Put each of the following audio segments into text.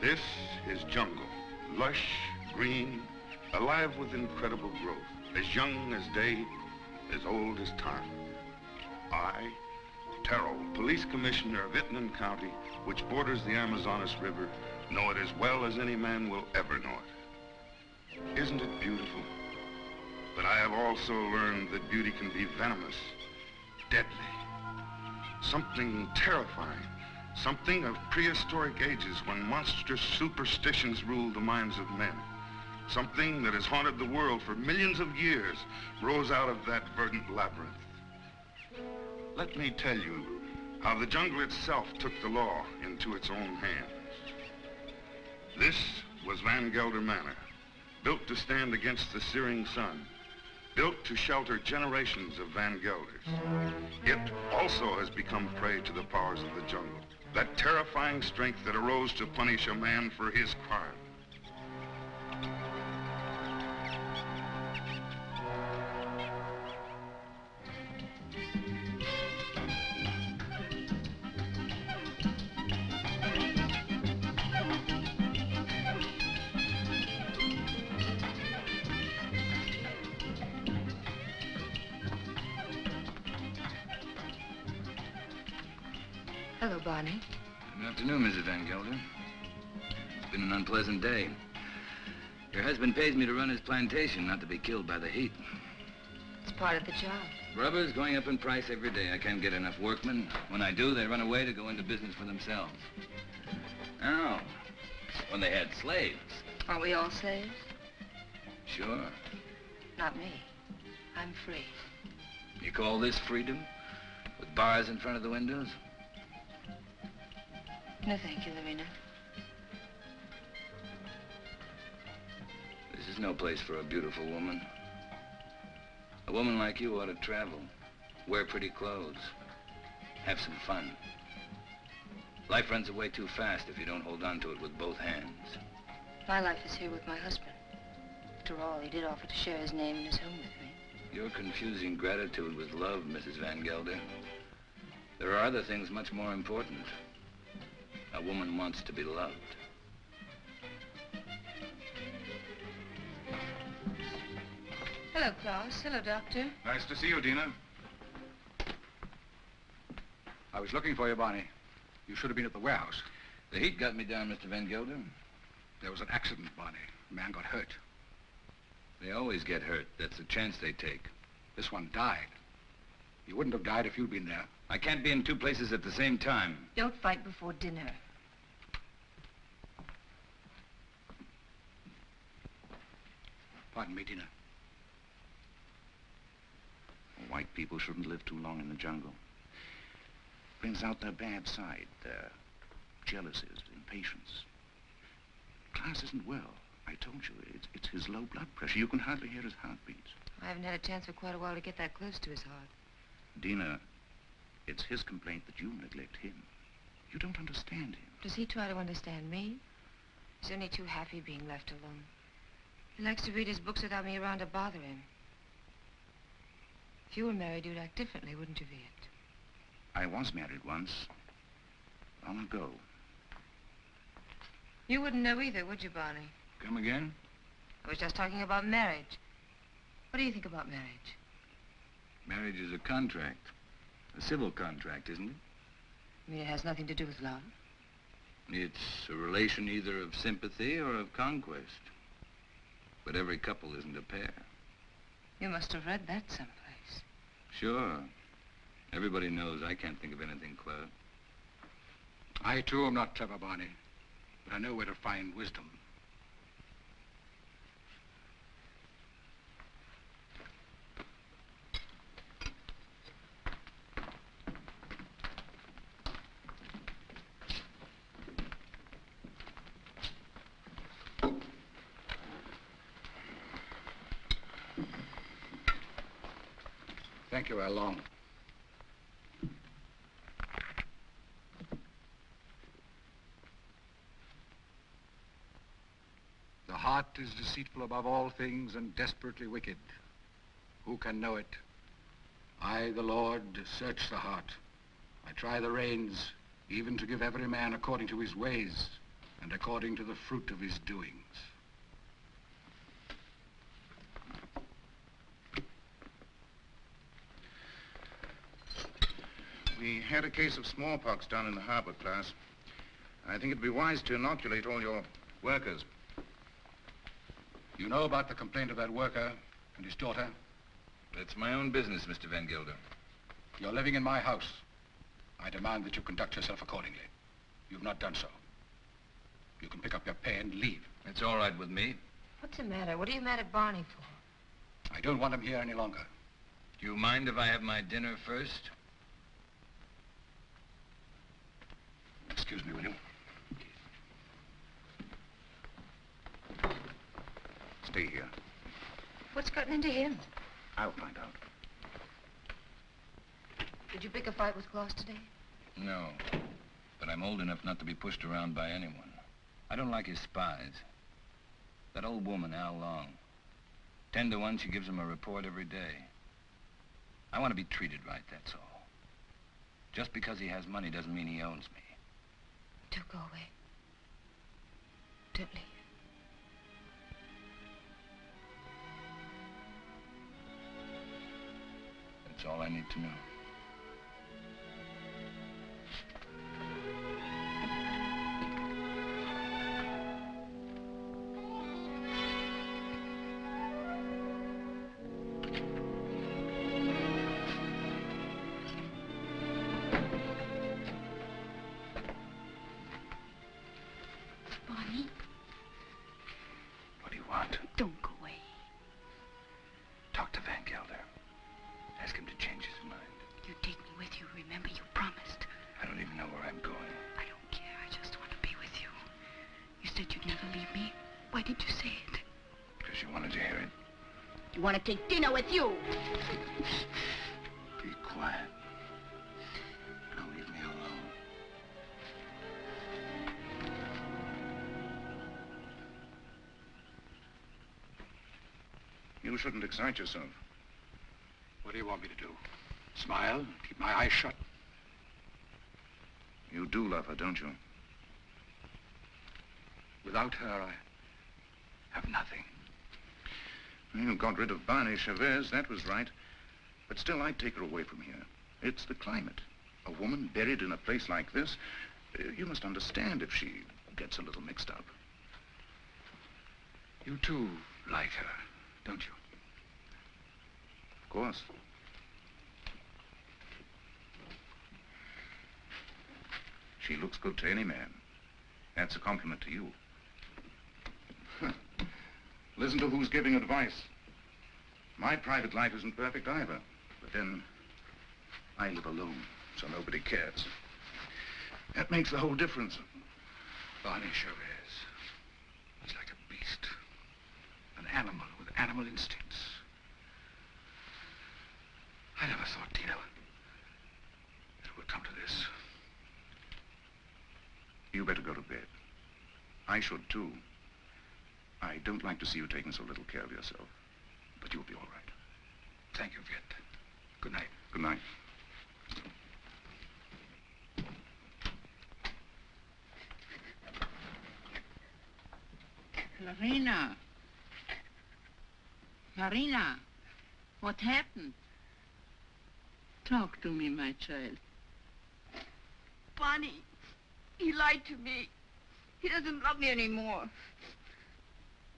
This is jungle, lush, green, alive with incredible growth, as young as day, as old as time. I, Terrell, police commissioner of Itnan County, which borders the Amazonas River, know it as well as any man will ever know it. Isn't it beautiful? But I have also learned that beauty can be venomous, deadly, something terrifying. Something of prehistoric ages when monstrous superstitions ruled the minds of men. Something that has haunted the world for millions of years rose out of that verdant labyrinth. Let me tell you how the jungle itself took the law into its own hands. This was Van Gelder Manor, built to stand against the searing sun, built to shelter generations of Van Gelders. It also has become prey to the powers of the jungle. That terrifying strength that arose to punish a man for his crime. Hello, Barney. Good afternoon, Mrs. Van Gelder. It's been an unpleasant day. Your husband pays me to run his plantation, not to be killed by the heat. It's part of the job. Rubber's going up in price every day. I can't get enough workmen. When I do, they run away to go into business for themselves. Oh, when they had slaves. Aren't we all slaves? Sure. Not me. I'm free. You call this freedom? With bars in front of the windows? No, thank you, Lorena. This is no place for a beautiful woman. A woman like you ought to travel, wear pretty clothes, have some fun. Life runs away too fast if you don't hold on to it with both hands. My life is here with my husband. After all, he did offer to share his name and his home with me. You're confusing gratitude with love, Mrs. Van Gelder. There are other things much more important. A woman wants to be loved. Hello, Klaus. Hello, Doctor. Nice to see you, Dina. I was looking for you, Barney. You should have been at the warehouse. The heat got me down, Mr. Van Gelder. There was an accident, Barney. A man got hurt. They always get hurt. That's the chance they take. This one died. You wouldn't have died if you'd been there. I can't be in two places at the same time. Don't fight before dinner. Pardon me, Dina. White people shouldn't live too long in the jungle. Brings out their bad side, their jealousies, impatience. Klaus isn't well. I told you, it's his low blood pressure. You can hardly hear his heartbeats. I haven't had a chance for quite a while to get that close to his heart. Dina, It's his complaint that you neglect him. You don't understand him. Does he try to understand me? He's only too happy being left alone. He likes to read his books without me around to bother him. If you were married, you'd act differently, wouldn't you, Viet? I was married once. Long ago. You wouldn't know either, would you, Barney? Come again? I was just talking about marriage. What do you think about marriage? Marriage is a contract. A civil contract, isn't it? You mean it has nothing to do with love? It's a relation either of sympathy or of conquest. But every couple isn't a pair. You must have read that someplace. Sure. Everybody knows I can't think of anything clever. I, too, am not clever, Barney. But I know where to find wisdom. Thank you, Long. The heart is deceitful above all things and desperately wicked. Who can know it? I, the Lord, search the heart. I try the reins, even to give every man according to his ways and according to the fruit of his doings. We had a case of smallpox down in the harbor, class. I think it'd be wise to inoculate all your workers. You know about the complaint of that worker and his daughter? That's my own business, Mr. Van Gelder. You're living in my house. I demand that you conduct yourself accordingly. You've not done so. You can pick up your pay and leave. It's all right with me. What's the matter? What are you mad at Barney for? I don't want him here any longer. Do you mind if I have my dinner first? Excuse me, will you? Stay here. What's gotten into him? I'll find out. Did you pick a fight with Claus today? No. But I'm old enough not to be pushed around by anyone. I don't like his spies. That old woman, Al Long. 10 to 1, she gives him a report every day. I want to be treated right, that's all. Just because he has money doesn't mean he owns me. Don't go away. Don't leave. That's all I need to know. Barney? What do you want? Don't go away. Talk to Van Gelder. Ask him to change his mind. You take me with you. Remember, you promised. I don't even know where I'm going. I don't care. I just want to be with you. You said you'd never leave me. Why did you say it? Because you wanted to hear it. You want to take dinner with you? Be quiet. Now leave me alone. You shouldn't excite yourself. What do you want me to do? Smile? Keep my eyes shut? You do love her, don't you? Without her, I have nothing. You got rid of Barney Chavez, that was right. But still, I'd take her away from here. It's the climate. A woman buried in a place like this, you must understand if she gets a little mixed up. You too like her, don't you? Of course. She looks good to any man. That's a compliment to you. Listen to who's giving advice. My private life isn't perfect either. But then, I live alone, so nobody cares. That makes the whole difference. Barney Chavez. He's like a beast. An animal with animal instincts. I never thought Tina it would come to this. You better go to bed. I should, too. I don't like to see you taking so little care of yourself. But you'll be all right. Thank you, Viet. Good night. Good night. Marina. Marina, what happened? Talk to me, my child. Bonnie, he lied to me. He doesn't love me anymore.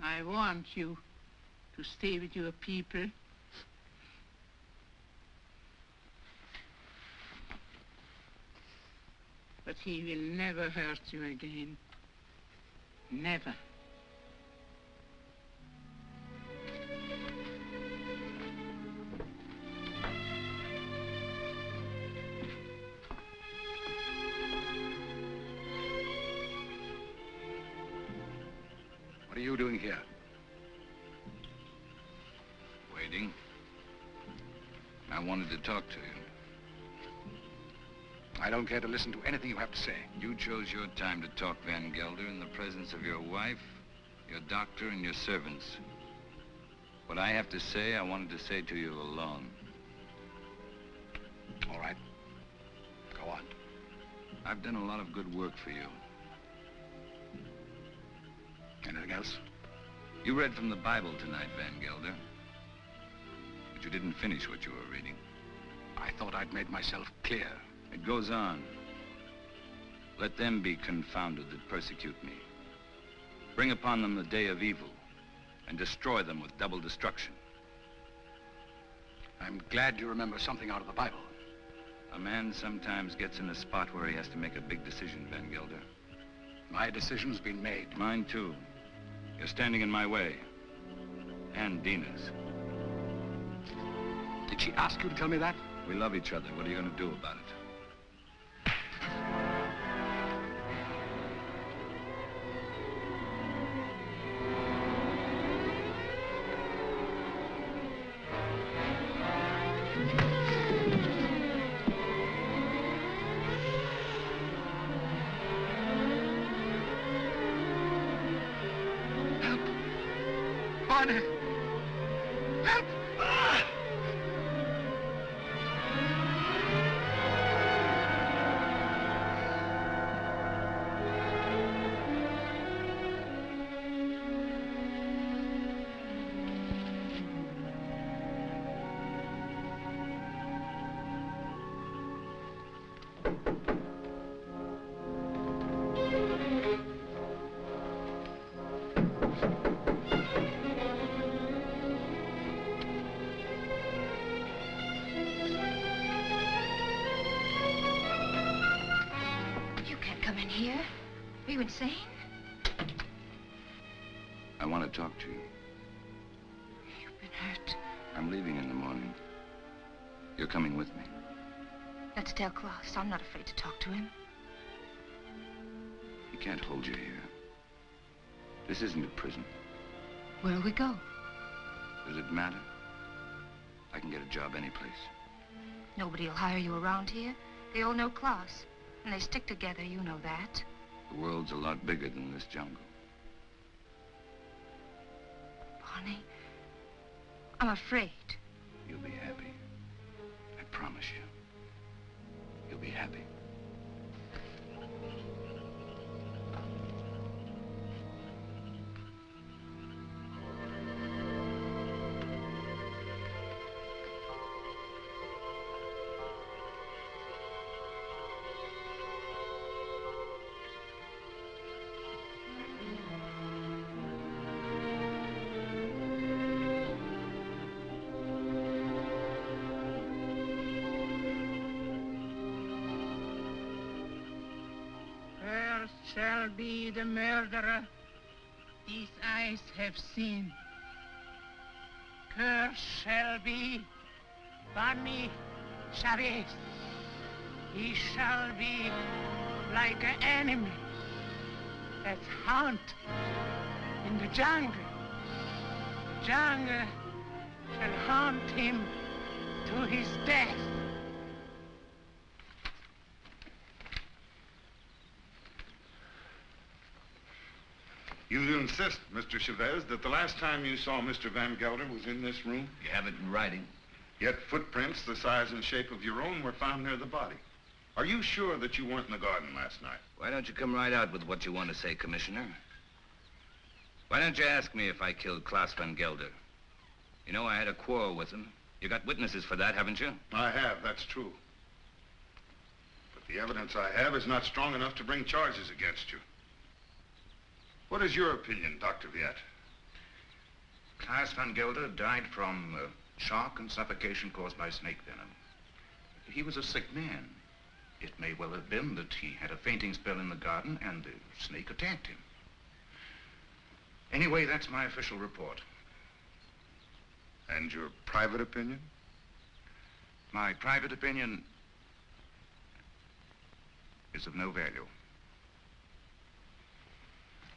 I want you to stay with your people. But he will never hurt you again. Never. What are you doing here? Waiting. I wanted to talk to you. I don't care to listen to anything you have to say. You chose your time to talk, Van Gelder, in the presence of your wife, your doctor, and your servants. What I have to say, I wanted to say to you alone. All right. Go on. I've done a lot of good work for you. Anything else? You read from the Bible tonight, Van Gelder. But you didn't finish what you were reading. I thought I'd made myself clear. It goes on. Let them be confounded that persecute me. Bring upon them the day of evil, and destroy them with double destruction. I'm glad you remember something out of the Bible. A man sometimes gets in a spot where he has to make a big decision, Van Gelder. My decision's been made. Mine, too. You're standing in my way. And Dina's. Did she ask you to tell me that? We love each other. What are you going to do about it? Bonnie! Help! You can't come in here. Are you insane? I want to talk to you. You've been hurt. I'm leaving in the morning. You're coming with me. Let's tell Klaus. I'm not afraid to talk to him. He can't hold you here. This isn't a prison. Where'll we go? Does it matter? I can get a job any place. Nobody will hire you around here. They all know Klaus. And they stick together, you know that. The world's a lot bigger than this jungle. Bonnie, I'm afraid. You'll be happy. I promise you. You'll be happy. Shall be the murderer these eyes have seen. Cursed shall be Bonnie Chavez. He shall be like an enemy that haunt in the jungle. Jungle shall haunt him to his death. insist, Mr. Chavez, that the last time you saw Mr. Van Gelder was in this room? You have it in writing. Yet footprints the size and shape of your own were found near the body. Are you sure that you weren't in the garden last night? Why don't you come right out with what you want to say, Commissioner? Why don't you ask me if I killed Klaus Van Gelder? You know, I had a quarrel with him. You got witnesses for that, haven't you? I have, that's true. But the evidence I have is not strong enough to bring charges against you. What is your opinion, Dr. Viet? Klaus Van Gelder died from shock and suffocation caused by snake venom. He was a sick man. It may well have been that he had a fainting spell in the garden and the snake attacked him. Anyway, that's my official report. And your private opinion? My private opinion is of no value.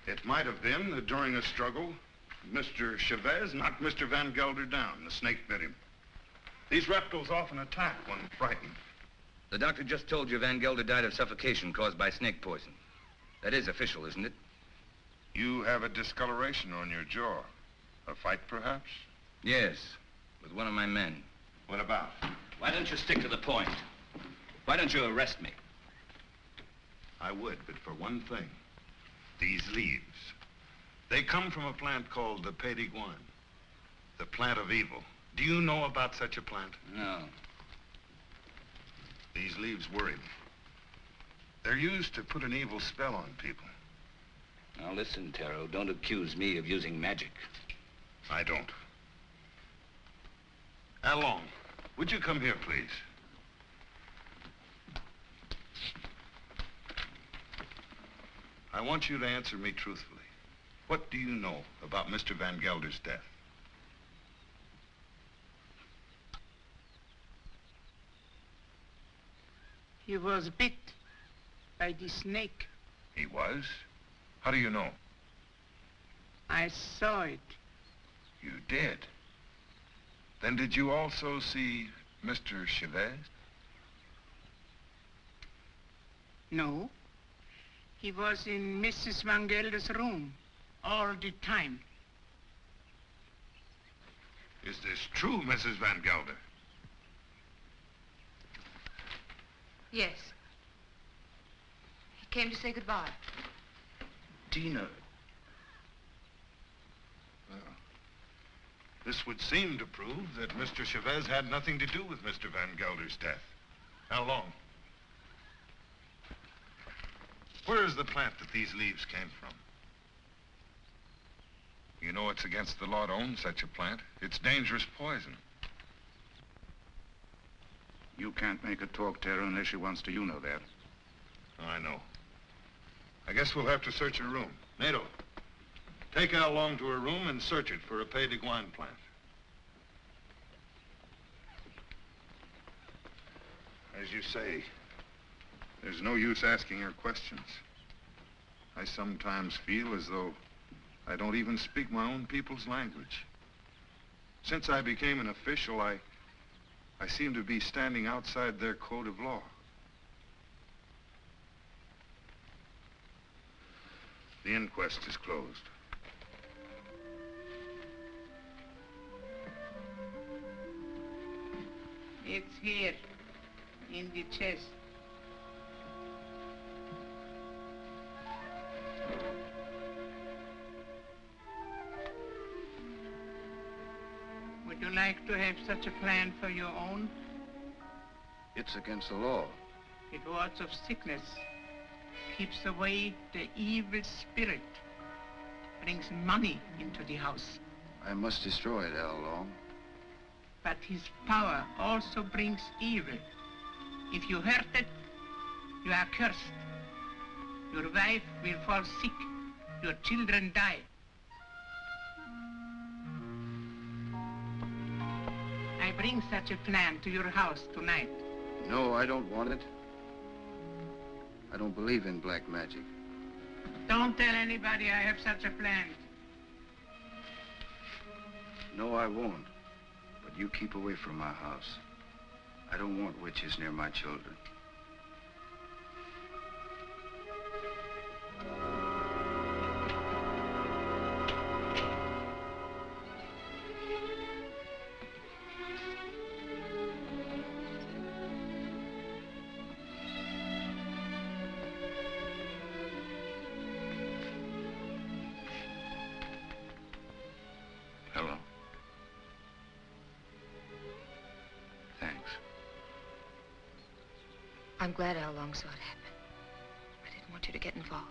It might have been that during a struggle, Mr. Chavez knocked Mr. Van Gelder down. The snake bit him. These reptiles often attack when frightened. The doctor just told you Van Gelder died of suffocation caused by snake poison. That is official, isn't it? You have a discoloration on your jaw. A fight, perhaps? Yes, with one of my men. What about? Why don't you stick to the point? Why don't you arrest me? I would, but for one thing. These leaves. They come from a plant called the Pied d'Iguane, the plant of evil. Do you know about such a plant? No. These leaves worry me. They're used to put an evil spell on people. Now listen, Taro, don't accuse me of using magic. I don't. Along, would you come here, please? I want you to answer me truthfully. What do you know about Mr. Van Gelder's death? He was bit by the snake. He was? How do you know? I saw it. You did? Then did you also see Mr. Chavez? No. He was in Mrs. Van Gelder's room all the time. Is this true, Mrs. Van Gelder? Yes. He came to say goodbye. Tina. Well, this would seem to prove that Mr. Chavez had nothing to do with Mr. Van Gelder's death. How long? Where is the plant that these leaves came from? You know it's against the law to own such a plant. It's dangerous poison. You can't make her talk, Tara, unless she wants to. You know that. I know. I guess we'll have to search her room. Nato, take Al Long to her room and search it for a Pied d'Iguane plant. As you say, there's no use asking her questions. I sometimes feel as though I don't even speak my own people's language. Since I became an official, I seem to be standing outside their code of law. The inquest is closed. It's here, in the chest. Would you like to have such a plan for your own? It's against the law. It wards of sickness, keeps away the evil spirit, brings money into the house. I must destroy it, Al Long. But his power also brings evil. If you hurt it, you are cursed. Your wife will fall sick. Your children die. I bring such a plan to your house tonight. No, I don't want it. I don't believe in black magic. Don't tell anybody I have such a plan. No, I won't. But you keep away from my house. I don't want witches near my children. I'm glad I long saw it happen. I didn't want you to get involved.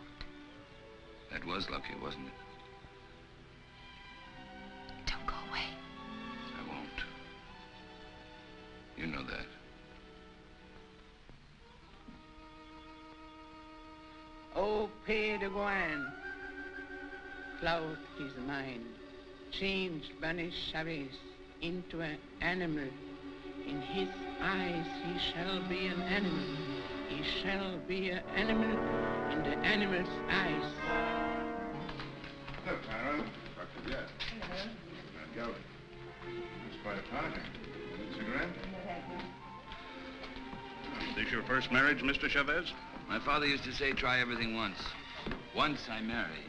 That was lucky, wasn't it? Don't go away. I won't. You know that. O Père de Gouin, cloud his mind, changed Banished Chavez into an animal. In his eyes he shall be an animal. He shall be an animal in the animal's eyes. Hello, Clara. Dr. Jett. Hello. Matt Gelder. It's quite a party. Need a cigarette? Is this your first marriage, Mr. Chavez? My father used to say, try everything once. Once I marry,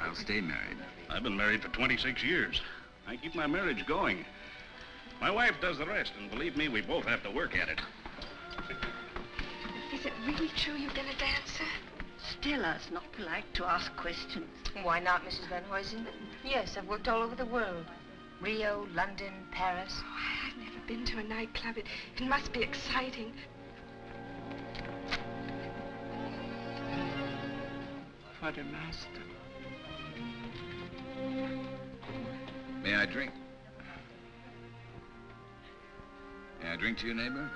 I'll stay married. I've been married for 26 years. I keep my marriage going. My wife does the rest, and believe me, we both have to work at it. Is it really true you've been a dancer? Stella's not polite to ask questions. Why not, Mrs. Van Huysen? Yes, I've worked all over the world. Rio, London, Paris. Oh, I've never been to a nightclub. It must be exciting. For the master. May I drink? May I drink to you, neighbor?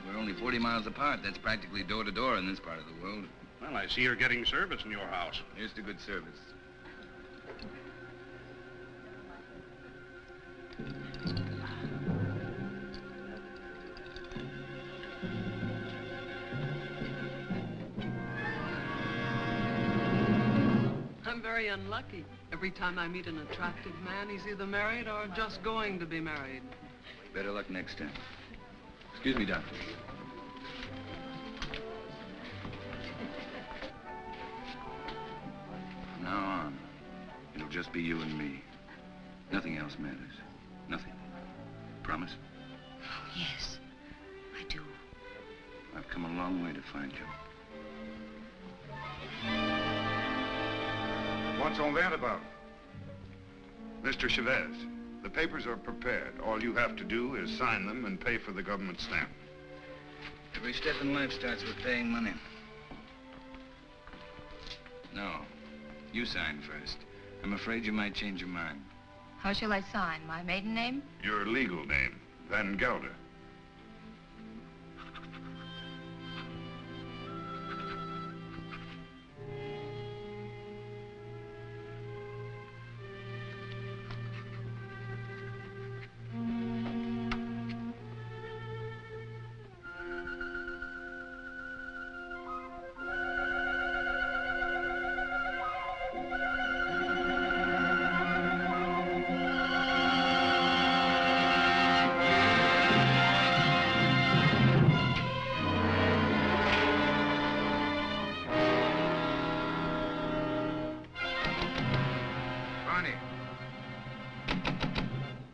We're only 40 miles apart. That's practically door to door in this part of the world. Well, I see you're getting service in your house. Here's to good service. I'm very unlucky. Every time I meet an attractive man, he's either married or just going to be married. Better luck next time. Excuse me, doctor. From now on, it'll just be you and me. Nothing else matters. Nothing. Promise? Oh, yes, I do. I've come a long way to find you. What's all that about? Mr. Chavez, the papers are prepared. All you have to do is sign them and pay for the government stamp. Every step in life starts with paying money. No, you sign first. I'm afraid you might change your mind. How shall I sign? My maiden name? Your legal name, Van Gelder.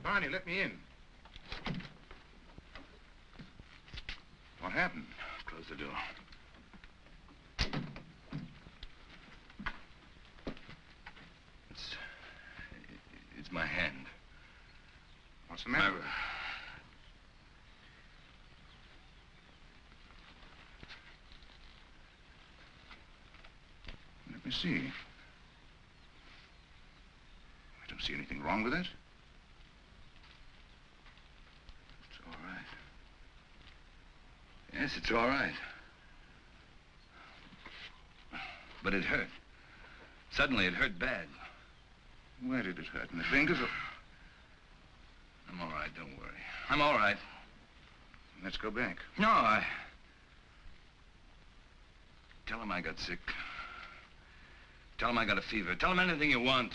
Barney, let me in. What happened? Close the door. It's my hand. What's the matter? Let me see. I don't see anything wrong with it. It's all right. Yes, it's all right. But it hurt. Suddenly, it hurt bad. Where did it hurt? In the fingers or... I'm all right, don't worry. I'm all right. Let's go back. No, Tell him I got sick. Tell him I got a fever. Tell him anything you want.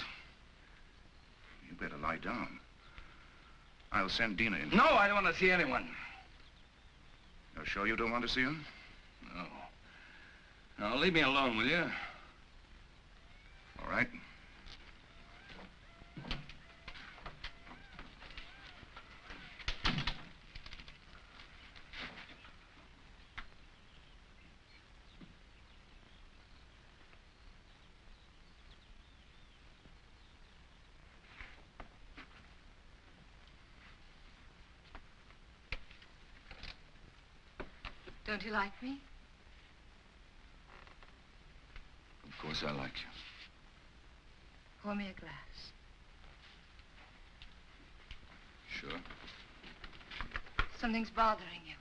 You better lie down. I'll send Dina in. No, I don't want to see anyone. You're sure you don't want to see him? No. Now, leave me alone, will you? All right. Don't you like me? Of course I like you. Pour me a glass. Sure. Something's bothering you.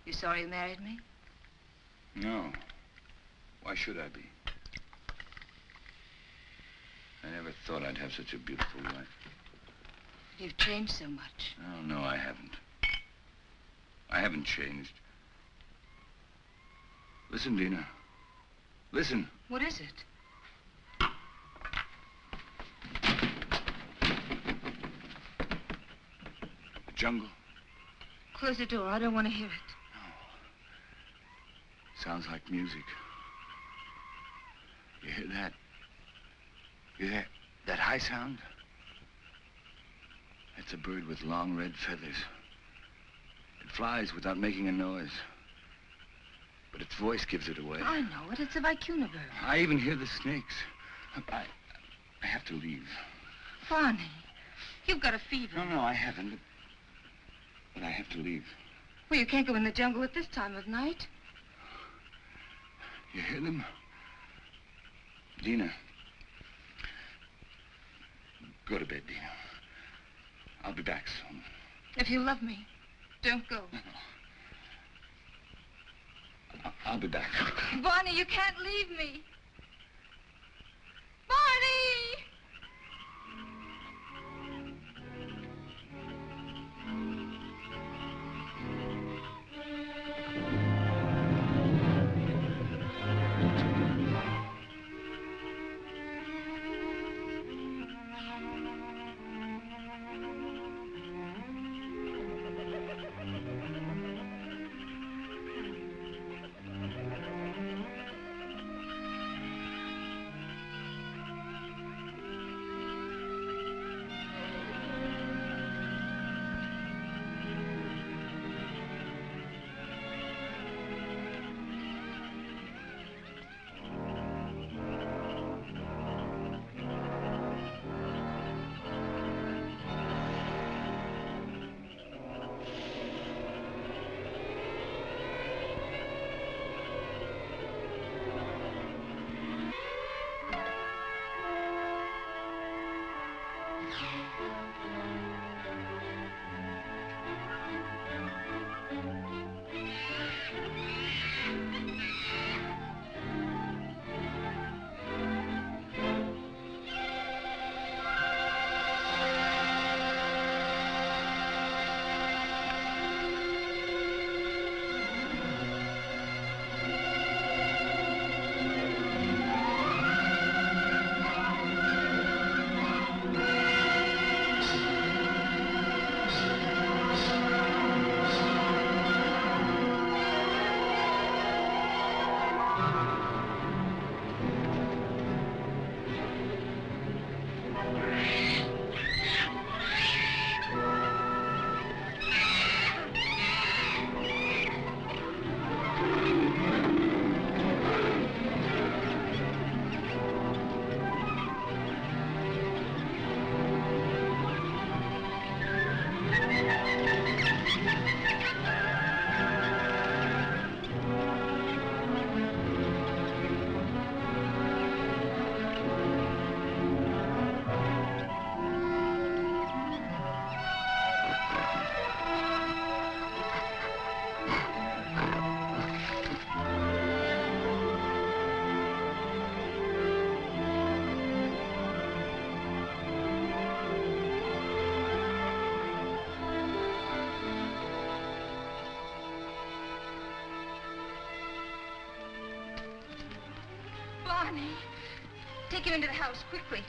You sorry you married me? No. Why should I be? I never thought I'd have such a beautiful wife. You've changed so much. Oh, no, I haven't. I haven't changed. Listen, Dina. Listen. What is it? The jungle. Close the door. I don't want to hear it. Sounds like music. You hear that? You hear that high sound? It's a bird with long red feathers. It flies without making a noise. But its voice gives it away. I know it. It's a vicuna bird. I even hear the snakes. I have to leave. Barney, you've got a fever. No, I haven't. But I have to leave. Well, you can't go in the jungle at this time of night. You hear them? Dina. Go to bed, Dina. I'll be back soon. If you love me, don't go. No. I'll be back. Barney, you can't leave me. Barney! Barney, take him into the house, quickly.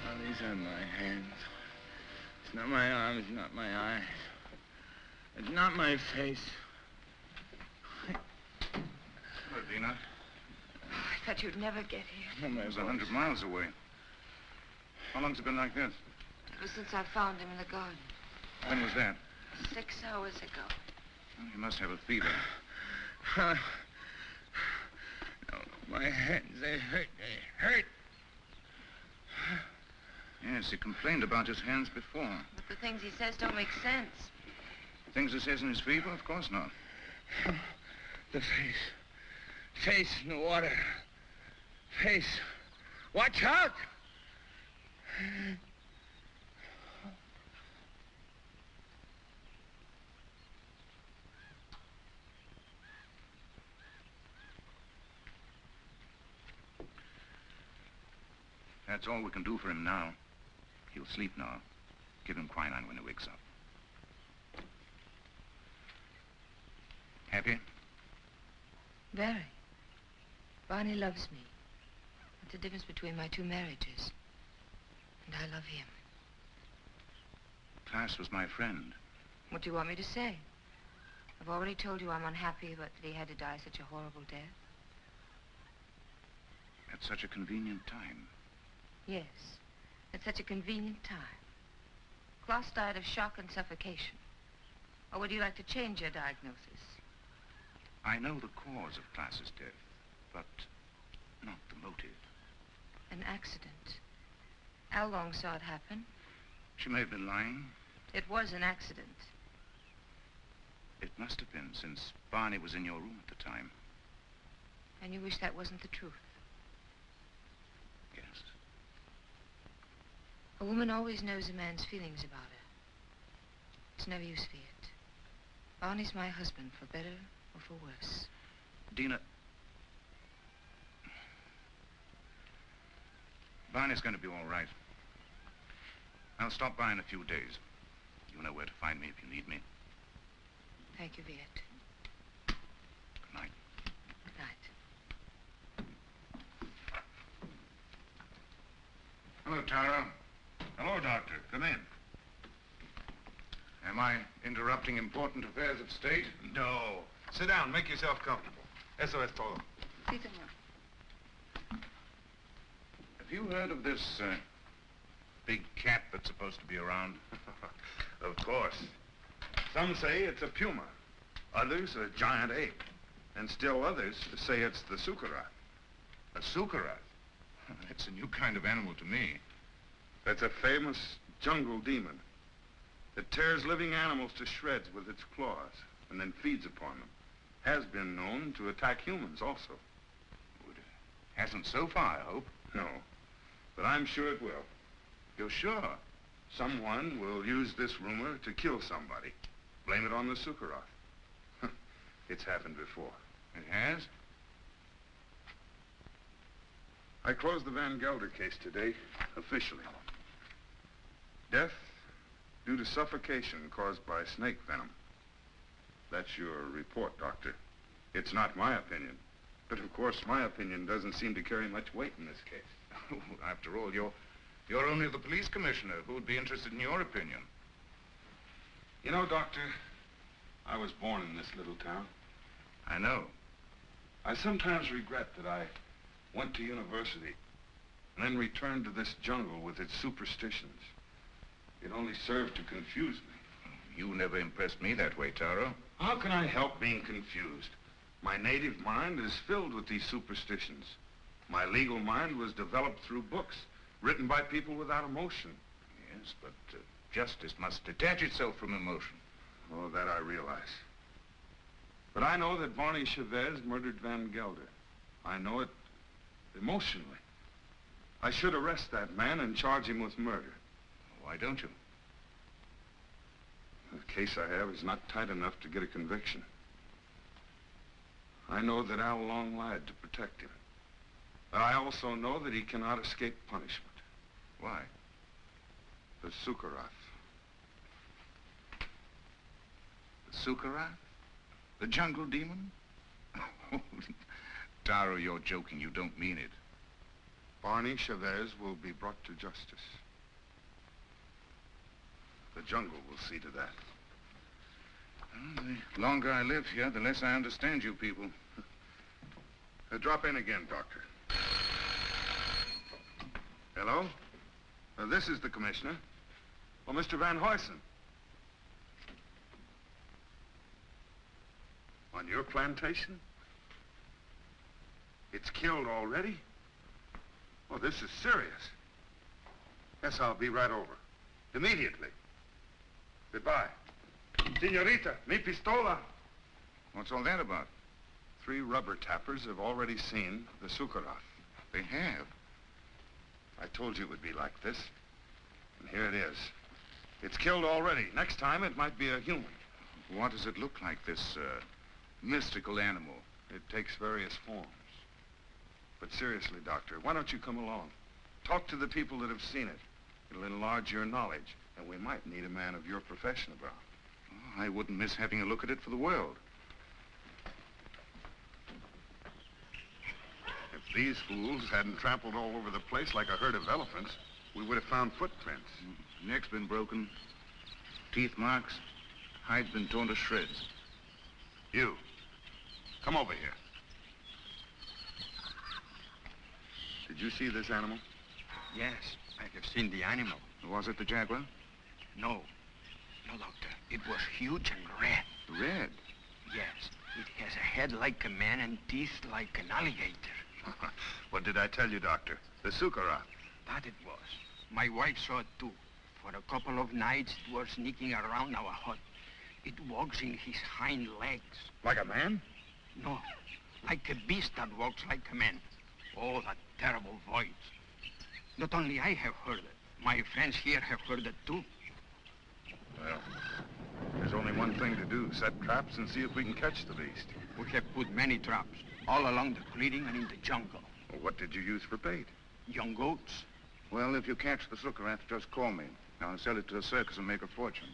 Oh, these are my hands. It's not my arms, not my eyes. It's not my face. Hello, Dina. I thought you'd never get here. It was 100 miles away. How long's it been like this? Ever since I found him in the garden. When was that? 6 hours ago. Well, you must have a fever. No, my hands, they hurt. They hurt. Yes, he complained about his hands before. But the things he says don't make sense. Things it says in his fever? Of course not. The face. Face in the water. Face. Watch out! That's all we can do for him now. He'll sleep now. Give him quinine when he wakes up. Happy? Very. Barney loves me. That's the difference between my two marriages. And I love him. Klaas was my friend. What do you want me to say? I've already told you I'm unhappy, but that he had to die such a horrible death. At such a convenient time. Yes, at such a convenient time. Klaas died of shock and suffocation. Or would you like to change your diagnosis? I know the cause of Klaas's death, but not the motive. An accident. Al Long saw it happen. She may have been lying. It was an accident. It must have been, since Barney was in your room at the time. And you wish that wasn't the truth? Yes. A woman always knows a man's feelings about her. It's no use, Viet. Barney's my husband, for better or for worse. Dina... Barney's going to be all right. I'll stop by in a few days. You know where to find me if you need me. Thank you, Viet. Good night. Good night. Hello, Tara. Hello, Doctor. Come in. Am I interrupting important affairs of state? No. Sit down. Make yourself comfortable. Eso es todo. Sí, señor. Have you heard of this big cat that's supposed to be around? Of course. Some say it's a puma. Others a giant ape. And still others say it's the Sukarat. A Sukarat? It's a new kind of animal to me. That's a famous jungle demon. It tears living animals to shreds with its claws and then feeds upon them. Has been known to attack humans also. It hasn't so far, I hope. No, but I'm sure it will. You're sure? Someone will use this rumor to kill somebody. Blame it on the Sukaroth. It's happened before. It has? I closed the Van Gelder case today, officially. Death due to suffocation caused by snake venom. That's your report, Doctor. It's not my opinion. But of course, my opinion doesn't seem to carry much weight in this case. After all, you're only the police commissioner. Who would be interested in your opinion? You know, Doctor, I was born in this little town. I know. I sometimes regret that I went to university and then returned to this jungle with its superstitions. It only served to confuse me. You never impressed me that way, Taro. How can I help being confused? My native mind is filled with these superstitions. My legal mind was developed through books, written by people without emotion. Yes, but justice must detach itself from emotion. Oh, that I realize. But I know that Barney Chavez murdered Van Gelder. I know it emotionally. I should arrest that man and charge him with murder. Why don't you? The case I have is not tight enough to get a conviction. I know that Al Long lied to protect him. But I also know that he cannot escape punishment. Why? The Sukaroth. The Sukaroth? The jungle demon? Taro, you're joking. You don't mean it. Barney Chavez will be brought to justice. The jungle will see to that. Well, the longer I live here, the less I understand you people. Drop in again, Doctor. Hello? This is the commissioner. Oh, Mr. Van Huysen. On your plantation? It's killed already? Oh, this is serious. Yes, I'll be right over. Immediately. Goodbye. Senorita, mi pistola. What's all that about? 3 rubber tappers have already seen the Sukharoth. They have. I told you it would be like this. And here it is. It's killed already. Next time, it might be a human. What does it look like, this mystical animal? It takes various forms. But seriously, Doctor, why don't you come along? Talk to the people that have seen it. It'll enlarge your knowledge, and we might need a man of your profession about. Oh, I wouldn't miss having a look at it for the world. If these fools hadn't trampled all over the place like a herd of elephants, we would have found footprints. Neck's been broken, teeth marks, hide's been torn to shreds. You, come over here. Did you see this animal? Yes, I have seen the animal. Was it the jaguar? No. No, Doctor. It was huge and red. Red? Yes. It has a head like a man and teeth like an alligator. What did I tell you, Doctor? The Sukharoth. That it was. My wife saw it too. For a couple of nights, it was sneaking around our hut. It walks in his hind legs. Like a man? No. Like a beast that walks like a man. Oh, that terrible voice. Not only I have heard it. My friends here have heard it too. Well, there's only one thing to do. Set traps and see if we can catch the beast. We have put many traps, all along the clearing and in the jungle. Well, what did you use for bait? Young goats. Well, if you catch the Sukharoth, just call me. I'll sell it to the circus and make a fortune.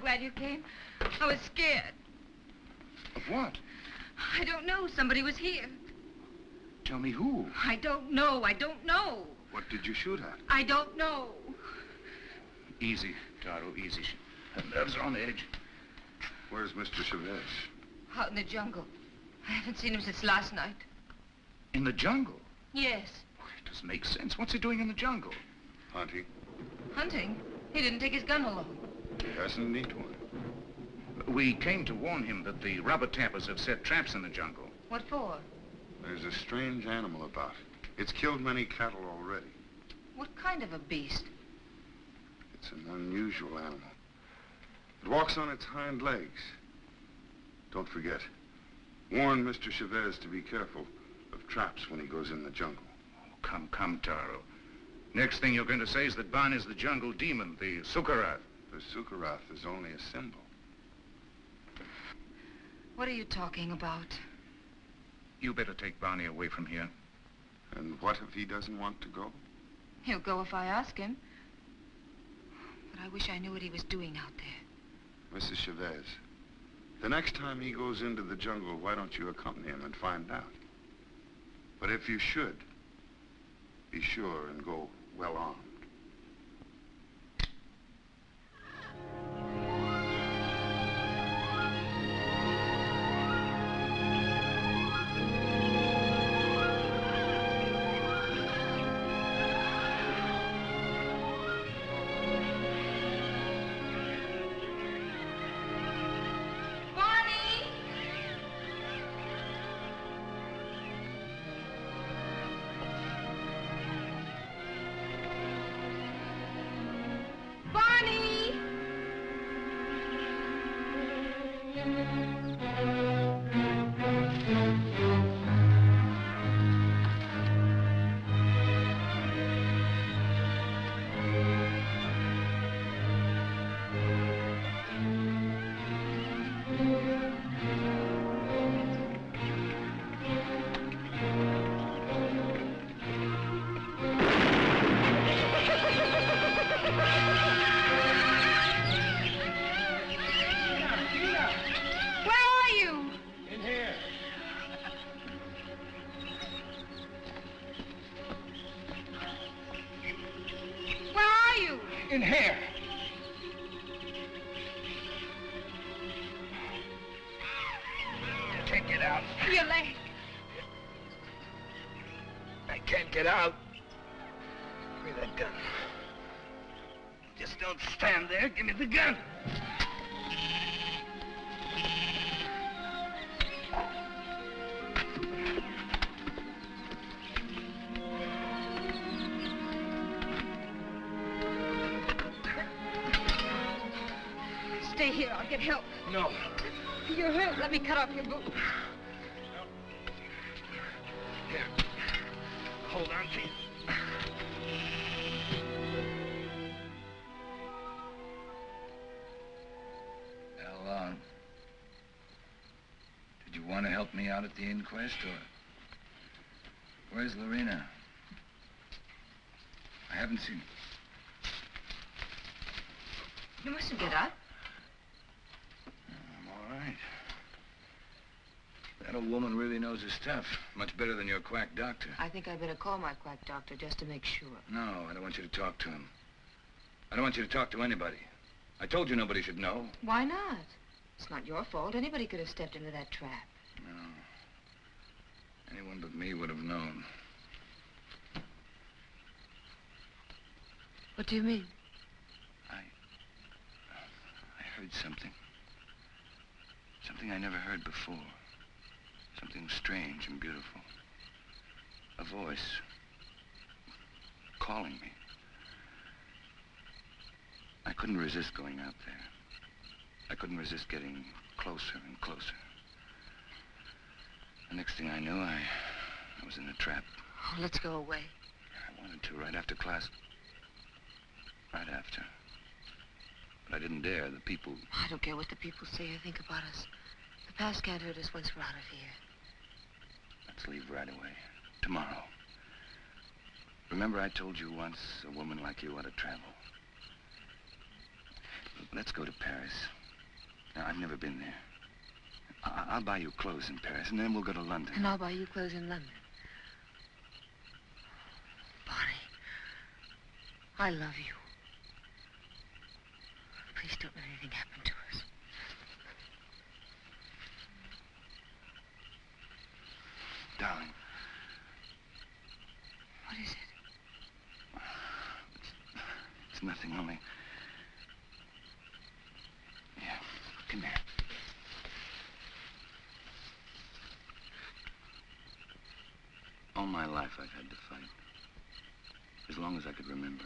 glad you came. I was scared. Of what? I don't know. Somebody was here. Tell me who? I don't know. I don't know. What did you shoot at? I don't know. Easy, Taro, easy. Her nerves are on edge. Where's Mr. Chavez? Out in the jungle. I haven't seen him since last night. In the jungle? Yes. Well, it doesn't make sense. What's he doing in the jungle? Hunting. Hunting? He didn't take his gun along. He doesn't need one. We came to warn him that the rubber tappers have set traps in the jungle. What for? There's a strange animal about. It's killed many cattle already. What kind of a beast? It's an unusual animal. It walks on its hind legs. Don't forget, warn Mr. Chavez to be careful of traps when he goes in the jungle. Oh, come, Taro. Next thing you're going to say is that Ban is the jungle demon, the Sukarath. The Sukarath is only a symbol. What are you talking about? You better take Barney away from here. And what if he doesn't want to go? He'll go if I ask him. But I wish I knew what he was doing out there. Mrs. Chavez, the next time he goes into the jungle, why don't you accompany him and find out? But if you should, be sure and go well armed. In here. I can't get out. Your leg. I can't get out. Give me that gun. Just don't stand there. Give me the gun. Stay here. I'll get help. No. You're hurt. Let me cut off your boot. Here. Hold on to you. Well, did you want to help me out at the inquest, or where's Lorena? I haven't seen her. You mustn't get up. I'm all right. That old woman really knows her stuff. Much better than your quack doctor. I think I better call my quack doctor just to make sure. No, I don't want you to talk to him. I don't want you to talk to anybody. I told you nobody should know. Why not? It's not your fault. Anybody could have stepped into that trap. No. Anyone but me would have known. What do you mean? I heard something. Something I never heard before. Something strange and beautiful. A voice calling me. I couldn't resist going out there. I couldn't resist getting closer and closer. The next thing I knew, I was in a trap. Oh, let's go away. I wanted to right after class. Right after. But I didn't dare. The people... I don't care what the people say or think about us. The past can't hurt us once we're out of here. Let's leave right away. Tomorrow. Remember I told you once a woman like you ought to travel? Let's go to Paris. Now, I've never been there. I'll buy you clothes in Paris, and then we'll go to London. And I'll buy you clothes in London. Bonnie, I love you. Please don't let anything happen to us. Darling. What is it? It's nothing, only... Yeah, come here. All my life I've had to fight. As long as I could remember.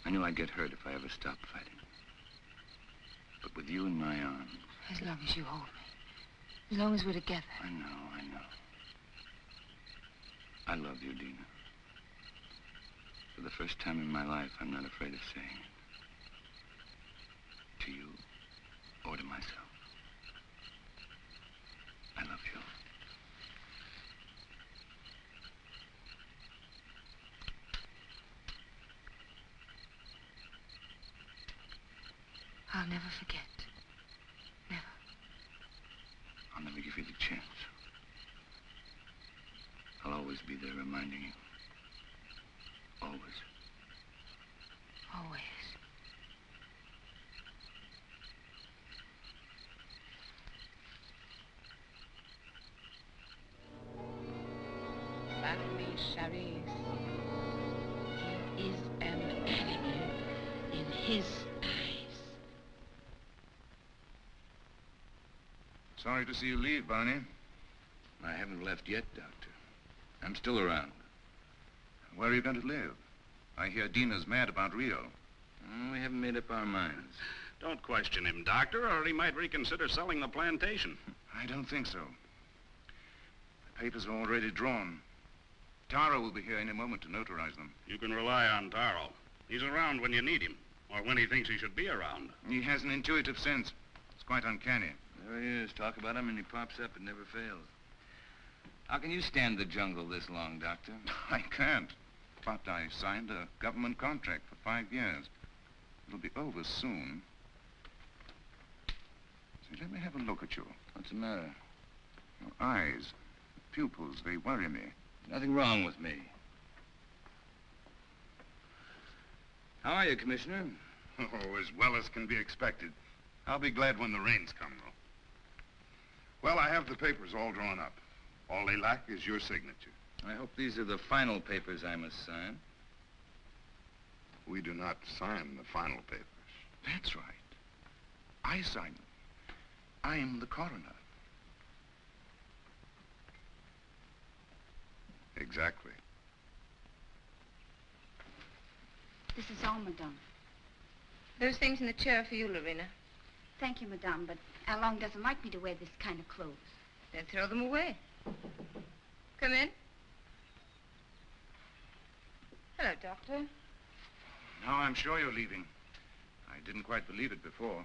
I knew I'd get hurt if I ever stopped fighting. But with you in my arms... As long as you hold me. As long as we're together. I know. I love you, Dina. For the first time in my life, I'm not afraid of saying it. To you, or to myself. I love you. I'll never forget. Never. I'll never give you the chance. I'll always be there reminding you. Always. Always. Family Charis. He is an animal in his eyes. Sorry to see you leave, Barney. I haven't left yet, Doctor. I'm still around. Where are you going to live? I hear Dina's mad about Rio. We haven't made up our minds. Don't question him, Doctor, or he might reconsider selling the plantation. I don't think so. The papers are already drawn. Taro will be here any moment to notarize them. You can rely on Taro. He's around when you need him, or when he thinks he should be around. He has an intuitive sense. It's quite uncanny. There he is. Talk about him and he pops up. It never fails. How can you stand the jungle this long, Doctor? I can't. But I signed a government contract for 5 years. It'll be over soon. See, let me have a look at you. What's the matter? Your eyes, pupils, they worry me. Nothing wrong with me. How are you, Commissioner? Oh, as well as can be expected. I'll be glad when the rains come, though. Well, I have the papers all drawn up. All they lack is your signature. I hope these are the final papers I must sign. We do not sign the final papers. That's right. I sign them. I'm the coroner. Exactly. This is all, madame. Those things in the chair are for you, Lorena. Thank you, madame, but Alain doesn't like me to wear this kind of clothes. Then throw them away. Come in. Hello, Doctor. Now I'm sure you're leaving. I didn't quite believe it before.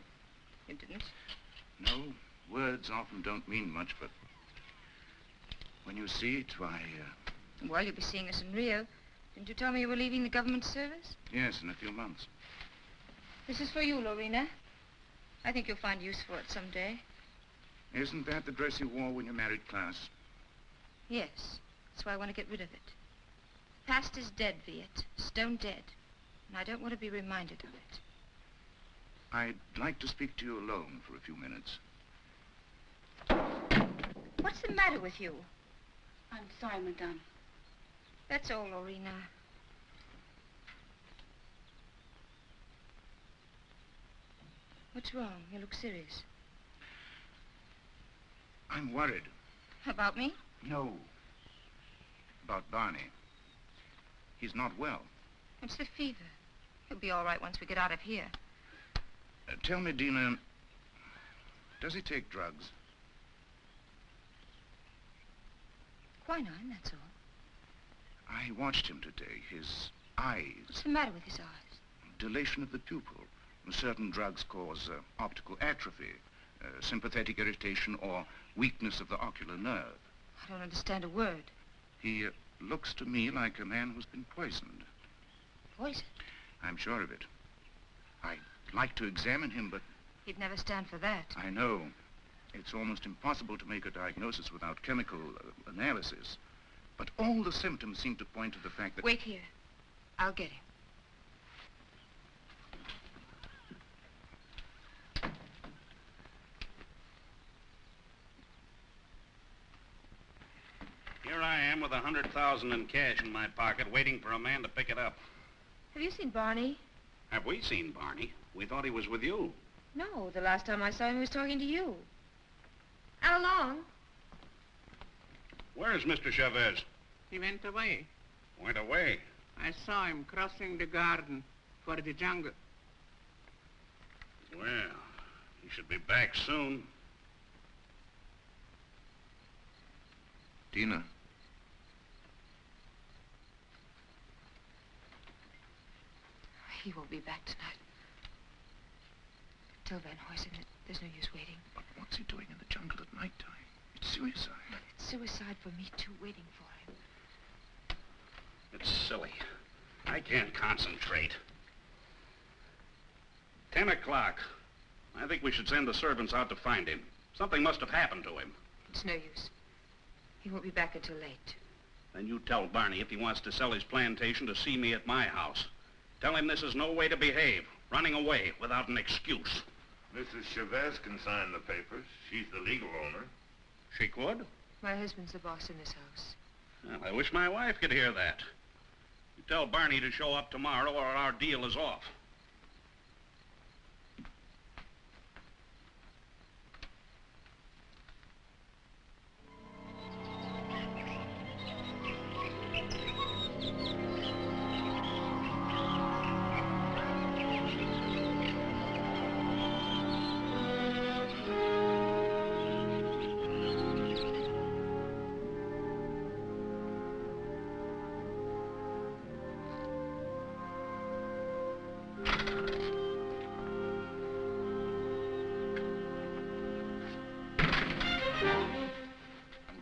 You didn't? No, words often don't mean much, but when you see it, why, Well, you'll be seeing us in Rio. Didn't you tell me you were leaving the government service? yes, in a few months. This is for you, Lorena. I think you'll find use for it someday. Isn't that the dress you wore when you married Klaus? Yes. That's why I want to get rid of it. Past is dead, Viet. Stone dead. And I don't want to be reminded of it. I'd like to speak to you alone for a few minutes. What's the matter with you? I'm sorry, madame. That's all, Lorena. What's wrong? You look serious. I'm worried. About me? No. About Barney. He's not well. It's the fever. He'll be all right once we get out of here. Tell me, Dina, does he take drugs? Quinine, that's all. I watched him today. His eyes. What's the matter with his eyes? Dilation of the pupil. Certain drugs cause optical atrophy, sympathetic irritation, or weakness of the ocular nerve. I don't understand a word. He looks to me like a man who's been poisoned. Poisoned? I'm sure of it. I'd like to examine him, but... He'd never stand for that. I know. It's almost impossible to make a diagnosis without chemical analysis. But all the symptoms seem to point to the fact that... Wait here. I'll get him. Here I am with $100,000 in cash in my pocket, waiting for a man to pick it up. Have you seen Barney? Have we seen Barney? We thought he was with you. No, the last time I saw him, he was talking to you. How long? Where's Mr. Chavez? He went away. Went away? I saw him crossing the garden for the jungle. Well, he should be back soon. Tina. He won't be back tonight. Tell Van Huysen that there's no use waiting. But what's he doing in the jungle at nighttime? It's suicide. It's suicide for me, too, waiting for him. It's silly. I can't concentrate. 10 o'clock. I think we should send the servants out to find him. Something must have happened to him. It's no use. He won't be back until late. Then you tell Barney if he wants to sell his plantation to see me at my house. Tell him this is no way to behave. Running away without an excuse. Mrs. Chavez can sign the papers. She's the legal owner. She could? My husband's the boss in this house. Well, I wish my wife could hear that. You tell Barney to show up tomorrow or our deal is off.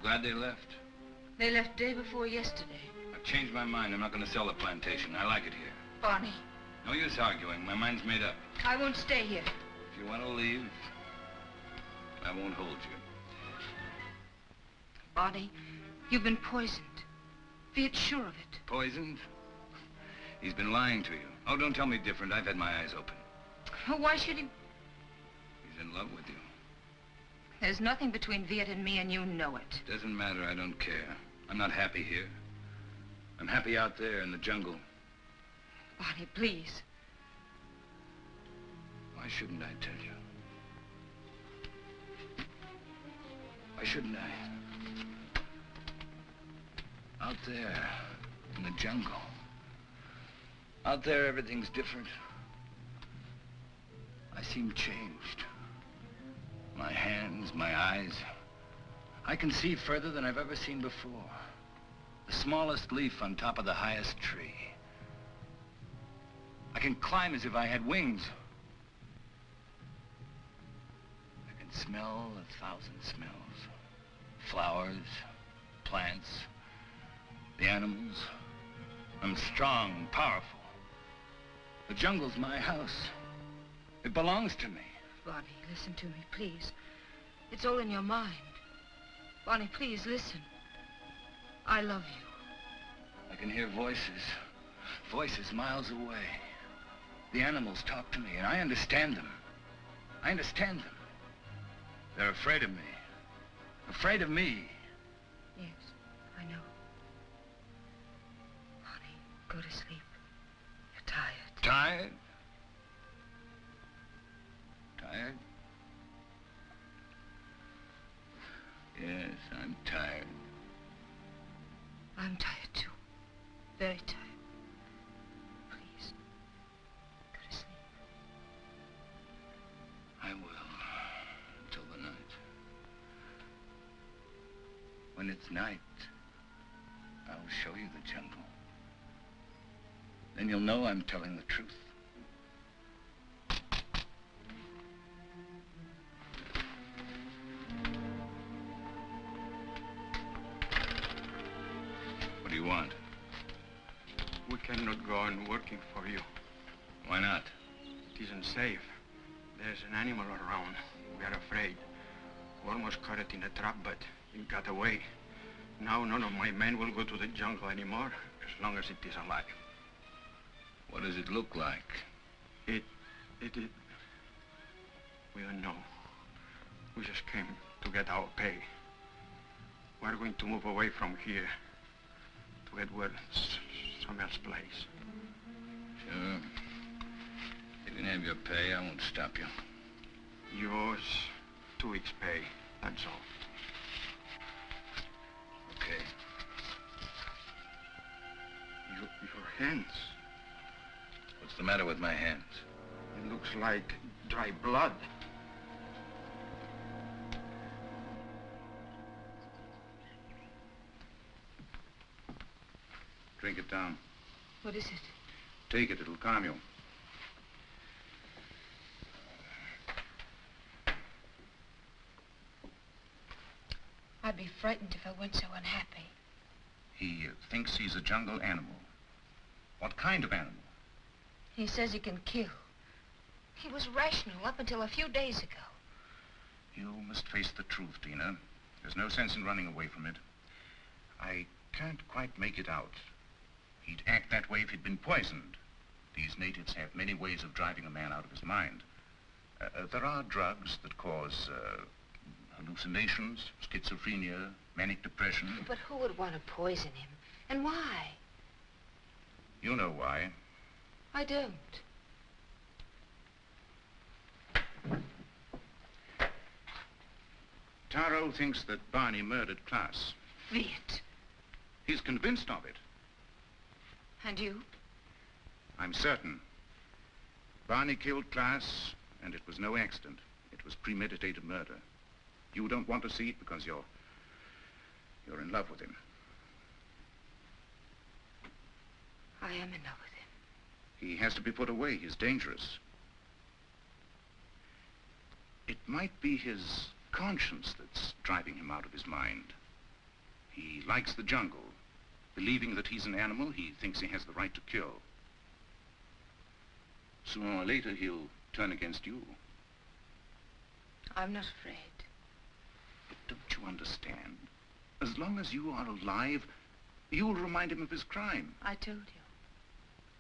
Glad they left. They left day before yesterday. I've changed my mind. I'm not going to sell the plantation. I like it here. Barney. No use arguing. My mind's made up. I won't stay here. If you want to leave, I won't hold you. Barney, you've been poisoned. Viet's sure of it. Poisoned? He's been lying to you. Oh, don't tell me different. I've had my eyes open. Why should he? He's in love with you. There's nothing between Viet and me, and you know it. Doesn't matter. I don't care. I'm not happy here. I'm happy out there in the jungle. Barney, please. Why shouldn't I tell you? Why shouldn't I? Out there in the jungle. Out there, everything's different. I seem changed. My hands, my eyes. I can see further than I've ever seen before. The smallest leaf on top of the highest tree. I can climb as if I had wings. I can smell 1,000 smells. Flowers, plants, the animals. I'm strong, powerful. The jungle's my house. It belongs to me. Barney, listen to me, please. It's all in your mind. Barney, please, listen. I love you. I can hear voices. Voices miles away. The animals talk to me, and I understand them. I understand them. They're afraid of me. Afraid of me. Yes, I know. Barney, go to sleep. You're tired. Tired? Tired? Yes, I'm tired. I'm tired, too. Very tired. Please, go to sleep. I will, until the night. When it's night, I'll show you the jungle. Then you'll know I'm telling the truth. What do you want? We cannot go on working for you. Why not? It isn't safe. There's an animal around. We are afraid. We almost caught it in a trap, but it got away. Now none of my men will go to the jungle anymore, as long as it is alive. What does it look like? It... We don't know. We just came to get our pay. We're going to move away from here to Edward, some else place. Sure. You can have your pay. I won't stop you. Yours, 2 weeks' pay. That's all. okay. Your hands. What's the matter with my hands? It looks like dry blood. Drink it down. What is it? Take it, it'll calm you. I'd be frightened if I weren't so unhappy. He thinks he's a jungle animal. What kind of animal? He says he can kill. He was rational up until a few days ago. You must face the truth, Tina. There's no sense in running away from it. I can't quite make it out. He'd act that way if he'd been poisoned. These natives have many ways of driving a man out of his mind. There are drugs that cause hallucinations, schizophrenia, manic depression. But who would want to poison him? And why? You know why. I don't. Taro thinks that Barney murdered Klaas. Viet. He's convinced of it. And you? I'm certain. Barney killed Klaas, and it was no accident. It was premeditated murder. You don't want to see it because you're in love with him. I am in love with him. He has to be put away. He's dangerous. It might be his conscience that's driving him out of his mind. He likes the jungle. Believing that he's an animal, he thinks he has the right to kill. Sooner or later, he'll turn against you. I'm not afraid. But don't you understand? As long as you are alive, you'll remind him of his crime. I told you.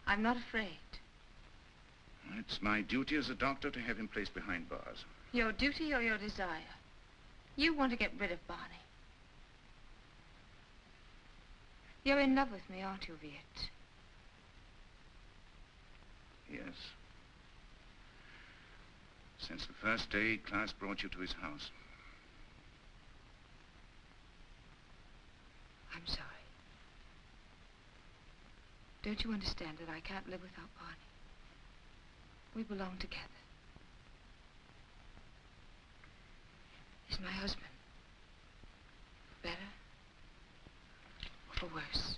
I'm not afraid. It's my duty as a doctor to have him placed behind bars. Your duty or your desire? You want to get rid of Barney. You're in love with me, aren't you, Viet? Yes. Since the first day Klaas brought you to his house. I'm sorry. Don't you understand that I can't live without Barney? We belong together. He's my husband. For better or for worse.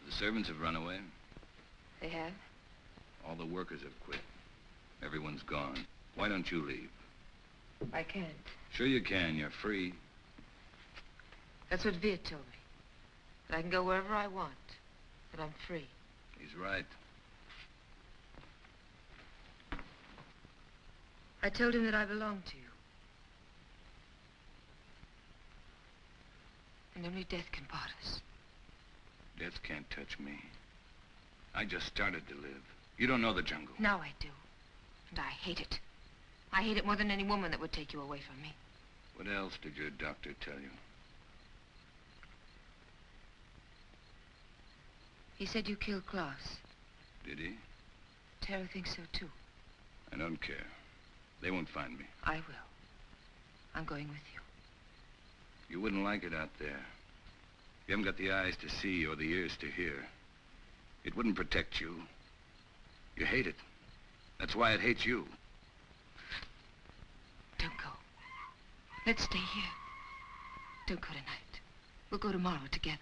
The servants have run away. They have? All the workers have quit. Everyone's gone. Why don't you leave? I can't. Sure you can. You're free. That's what Viet told me. That I can go wherever I want. That I'm free. He's right. I told him that I belong to you. And only death can part us. Death can't touch me. I just started to live. You don't know the jungle. Now I do. And I hate it. I hate it more than any woman that would take you away from me. What else did your doctor tell you? He said you killed Klaas. Did he? Tara thinks so, too. I don't care. They won't find me. I will. I'm going with you. You wouldn't like it out there. You haven't got the eyes to see or the ears to hear. It wouldn't protect you. You hate it. That's why it hates you. Don't go. Let's stay here. Don't go tonight. We'll go tomorrow together.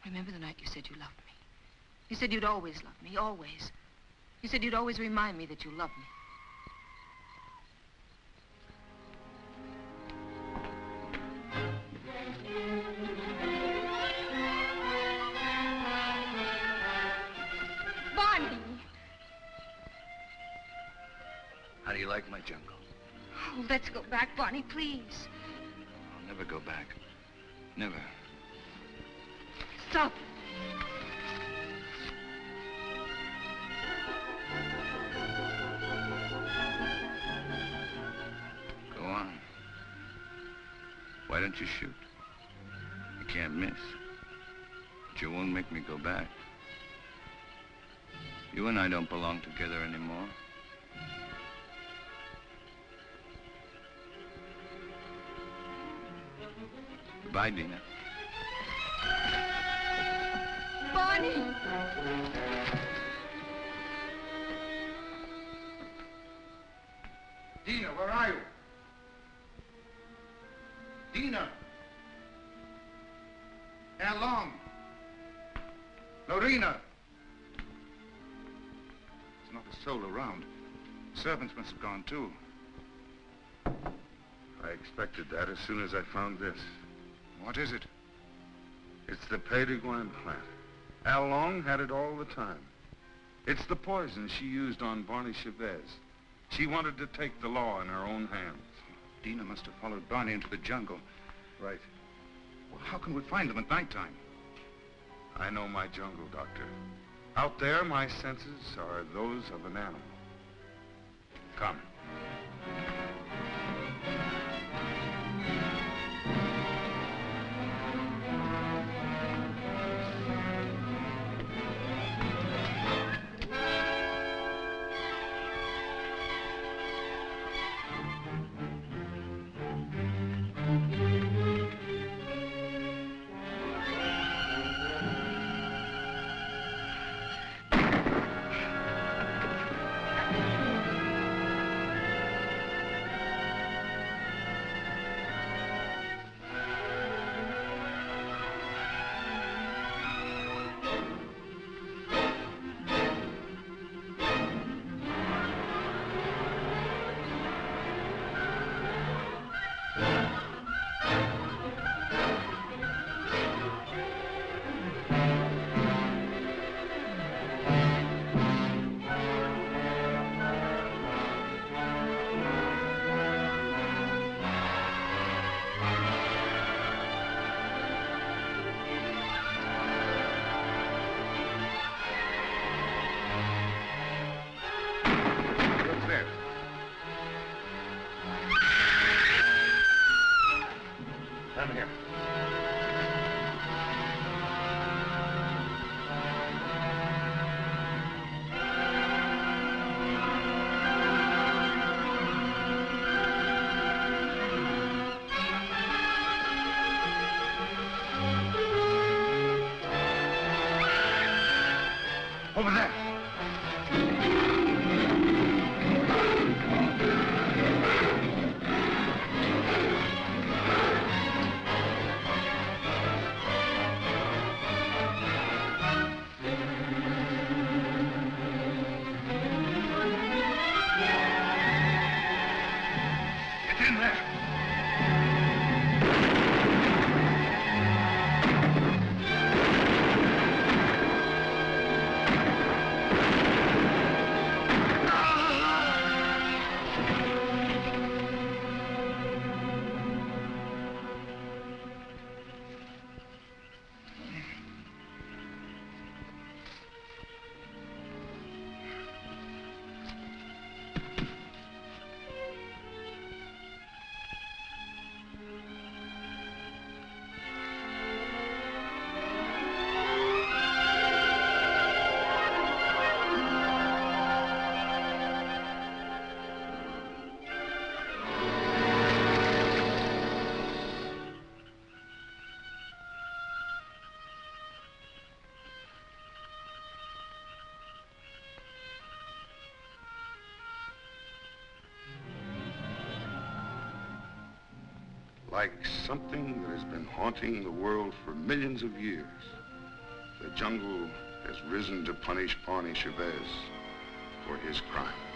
Remember the night you said you loved me? You said you'd always love me, always. You said you'd always remind me that you loved me. Barney! How do you like my jungle? Oh, let's go back, Barney, please. I'll never go back. Never. Stop. Why don't you shoot? You can't miss. But you won't make me go back. You and I don't belong together anymore. Goodbye, Dina. Barney! Dina, where are you? Dina! How long? Lorena! There's not a soul around. Servants must have gone too. I expected that as soon as I found this. What is it? It's the Pays de Gouin plant. Al Long had it all the time. It's the poison she used on Barney Chavez. She wanted to take the law in her own hands. Dina must have followed Barney into the jungle. Right. Well, how can we find them at nighttime? I know my jungle, Doctor. Out there, my senses are those of an animal. Come. Come here. Over there. Get in there. Like something that has been haunting the world for millions of years, the jungle has risen to punish Barney Chavez for his crime.